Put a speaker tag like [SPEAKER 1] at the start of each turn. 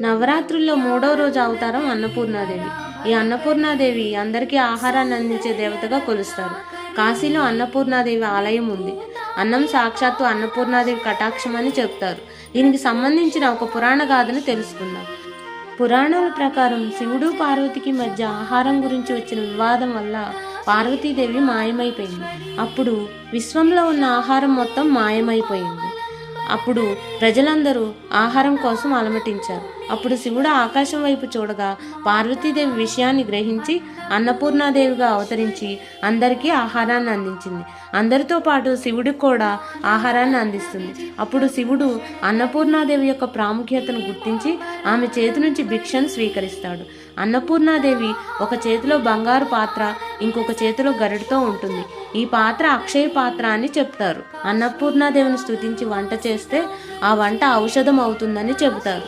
[SPEAKER 1] నవరాత్రుల్లో 3వ రోజు అవతారం అన్నపూర్ణాదేవి. ఈ అన్నపూర్ణాదేవి అందరికీ ఆహారాన్ని అందించే దేవతగా కొలుస్తారు. కాశీలో అన్నపూర్ణాదేవి ఆలయం ఉంది. అన్నం సాక్షాత్తు అన్నపూర్ణాదేవి కటాక్షం అని చెప్తారు. దీనికి సంబంధించిన ఒక పురాణ గాథను తెలుసుకుందాం. పురాణాల ప్రకారం శివుడు పార్వతికి మధ్య ఆహారం గురించి వచ్చిన వివాదం వల్ల పార్వతీదేవి మాయమైపోయింది. అప్పుడు విశ్వంలో ఉన్న ఆహారం మొత్తం మాయమైపోయింది. అప్పుడు ప్రజలందరూ ఆహారం కోసం అలమటించారు. అప్పుడు శివుడు ఆకాశం వైపు చూడగా పార్వతీదేవి విషయాన్ని గ్రహించి అన్నపూర్ణాదేవిగా అవతరించి అందరికీ ఆహారాన్ని అందించింది. అందరితో పాటు శివుడికి కూడా ఆహారాన్ని అందిస్తుంది. అప్పుడు శివుడు అన్నపూర్ణాదేవి యొక్క ప్రాముఖ్యతను గుర్తించి ఆమె చేతి నుంచి భిక్షను స్వీకరిస్తాడు. అన్నపూర్ణాదేవి ఒక చేతిలో బంగారు పాత్ర, ఇంకొక చేతిలో గరిటతో ఉంటుంది. ఈ పాత్ర అక్షయ పాత్ర అని చెప్తారు. అన్నపూర్ణాదేవిని స్తుతించి వంట చేస్తే ఆ వంట ఔషధం అవుతుందని చెబుతారు.